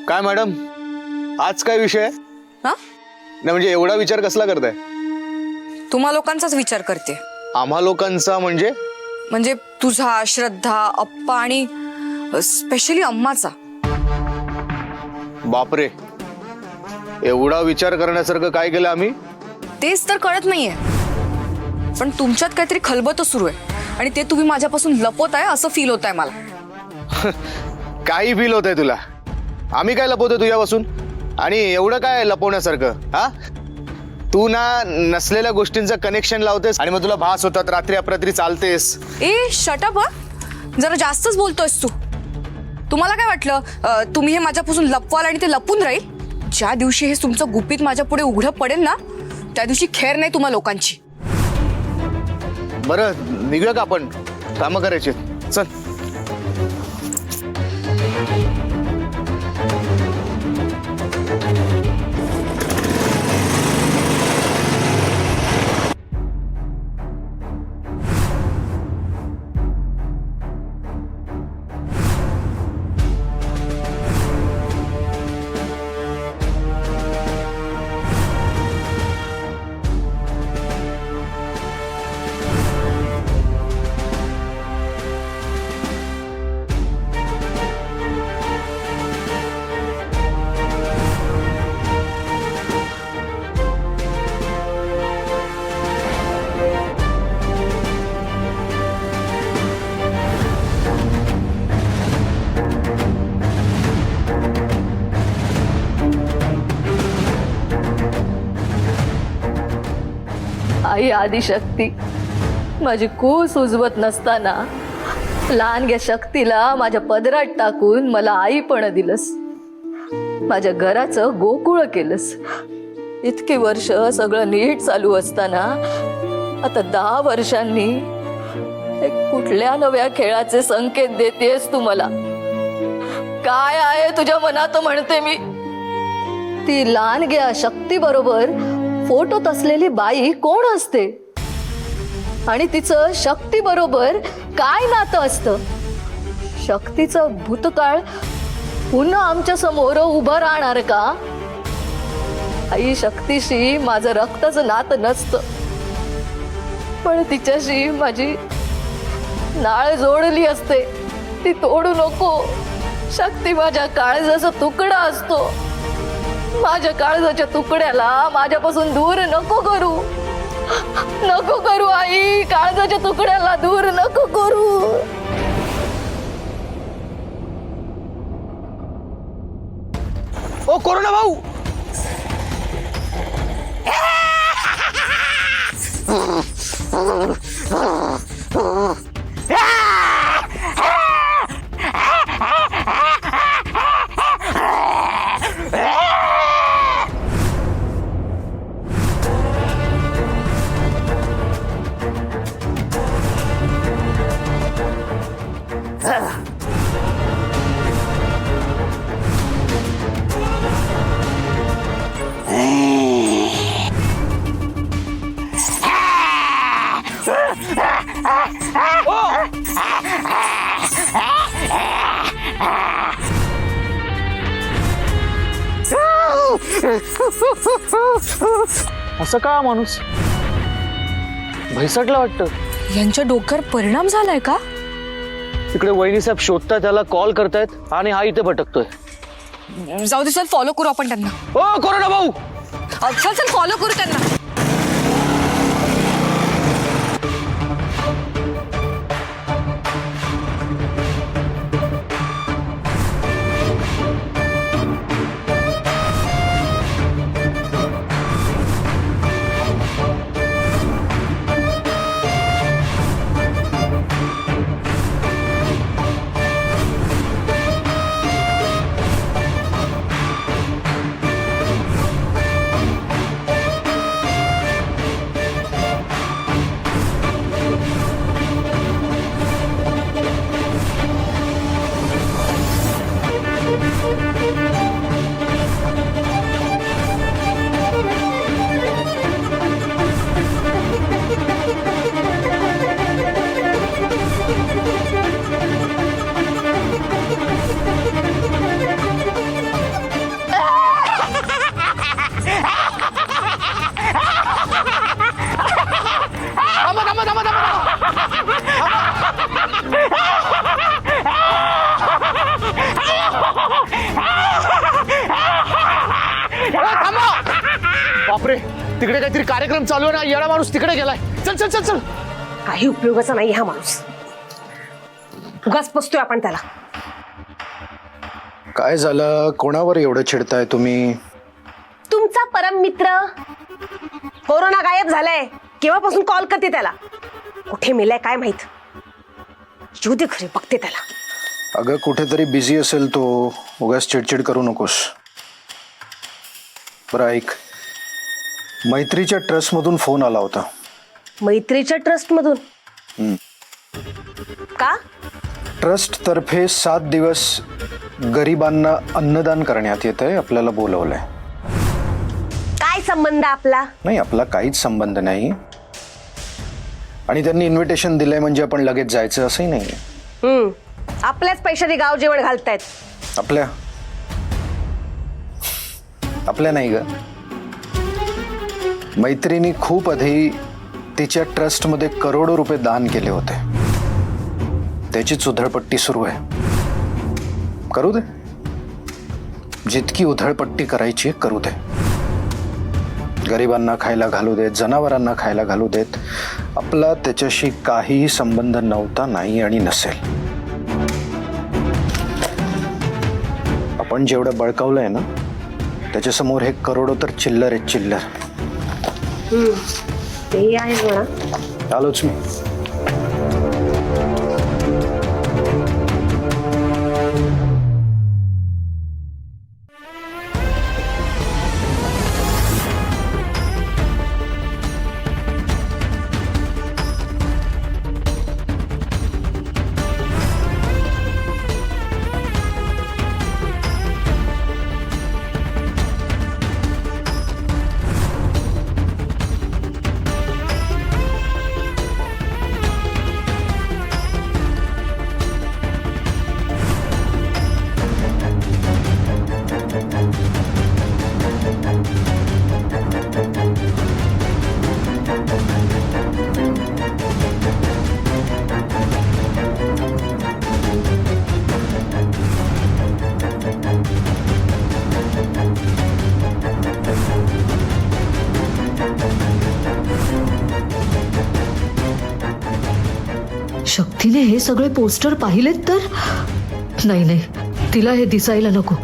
काय मॅडम, आज काय विषय? हा? नाही म्हणजे एवढा विचार कसला करताय? तुम्हा लोकांचाच विचार करते. आम्हा लोकांचा म्हणजे? म्हणजे तुझा, श्रद्धा, अप्पा आणि स्पेशली अम्माचा. बापरे, एवढा विचार करण्यासारखं काय केलं आम्ही? तेच तर कळत नाहीये. पण तुमच्यात काहीतरी खलबत सुरू आहे आणि ते तुम्ही माझ्यापासून लपवत आहे असं फील होत आहे मला. काही फील होत आहे तुला? आम्ही काय लपवतोय तुझ्यापासून? आणि एवढं काय लपवण्यासारखं? हा, तू ना नसलेल्या गोष्टींचं कनेक्शन लावतेस आणि मग तुला भास होतात, रात्री अपरात्री चालतेस. ए शटअप, जरा जास्तच बोलतोयस तू. तुम्हाला काय वाटलं तुम्ही हे माझ्यापासून लपवाल आणि ते लपून राहील? ज्या दिवशी हे तुमचं गुपित माझ्या पुढे उघडं पडेल ना, त्या दिवशी खेर नाही तुम्हा लोकांची. बरं, निघूया का आपण? कामं करायची, चल. आई आदिशक्ती, माझी कूस उजवत नसताना लहानग्या शक्तीला माझ्या पदरात टाकून मला आईपण दिलंस. माझ्या घराचं गोकुळ केलंस. इतकी वर्ष सगळं नीट चालू असताना आता 10 वर्षांनी एक कुठल्या नव्या खेळाचे संकेत देतेस तू मला. काय आहे तुझ्या मनात म्हणते मी. ती लहानग्या शक्ती बरोबर फोटोत असलेली बाई कोण असते आणि तिचं शक्ती बरोबर काय नातं असतं? शक्तीचं भूतकाळ पुन्हा आमच्या समोर उभं राहणार का? आई शक्तीशी माझं रक्ताचं नातं नसतं, पण तिच्याशी माझी नाळ जोडली असते. ती तोडू नको. शक्ती माझ्या काळजाचा तुकडा असतो. माझ्या काळजाच्या तुकड्याला माझ्यापासून दूर नको करू. नको करू आई, काळजाच्या तुकड्याला दूर नको करू. ओ कोरोना भाऊ, असं का माणूस भैसटला वाटतं? यांच्या डोक्यावर परिणाम झालाय का? तिकडे वहिनी साहेब शोधतायत, त्याला कॉल करतायत आणि हा इथे भटकतोय. जाऊ दे, चल फॉलो करू आपण त्यांना. ओ कोरोना भाऊ, चल चल फॉलो करू त्यांना. तिकडे काहीतरी कार्यक्रम चालू आहे ना, येडा माणूस तिकडे गेलाय. चल चल चल चल. काही उपयोगाचा नाही हा माणूस. उगाच बसतोय आपण त्याला. काय झालं? कोणावर एवढं चिडताय तुम्ही? तुमचा परम मित्र कोरोना गायब झालाय. केव्हापासून कॉल करते त्याला. कुठे मेलाय काय माहित. येऊ दे घरी, बघते त्याला. अगं कुठेतरी बिझी असेल तो. उगाच चिडचिड करू नकोस. बरं ऐक, मैत्रीच्या ट्रस्टमधून फोन आला होता. मैत्रीच्या ट्रस्ट मधून का? ट्रस्ट तर्फे 7 दिवस गरिबांना अन्नदान करण्यात येत आहे. आपल्याला बोलवलंय. काय संबंध आपला? नाही, आपला काहीच संबंध नाही. आणि त्यांनी इन्व्हिटेशन दिलंय म्हणजे आपण लगेच जायचं असंही नाही. आपल्याच पैशाने गाव जेवण घालतायत. आपल्या नाही ग. मैत्रिणी खूप आधी तिच्या ट्रस्टमध्ये करोडो रुपये दान केले होते. त्याचीच उधळपट्टी सुरू आहे. करू दे, जितकी उधळपट्टी करायची करू दे. गरिबांना खायला घालू देत, जनावरांना खायला घालू देत. आपला त्याच्याशी काहीही संबंध नव्हता, नाही आणि नसेल. आपण जेवढं बळकावलंय ना, त्याच्यासमोर हे करोडो तर चिल्लर आहेत, चिल्लर. ते आहे म्हणा. आलोच मी. शक्तीने हे सगळे पोस्टर पाहिलेत तर नाही, तिला हे दिसायला नको.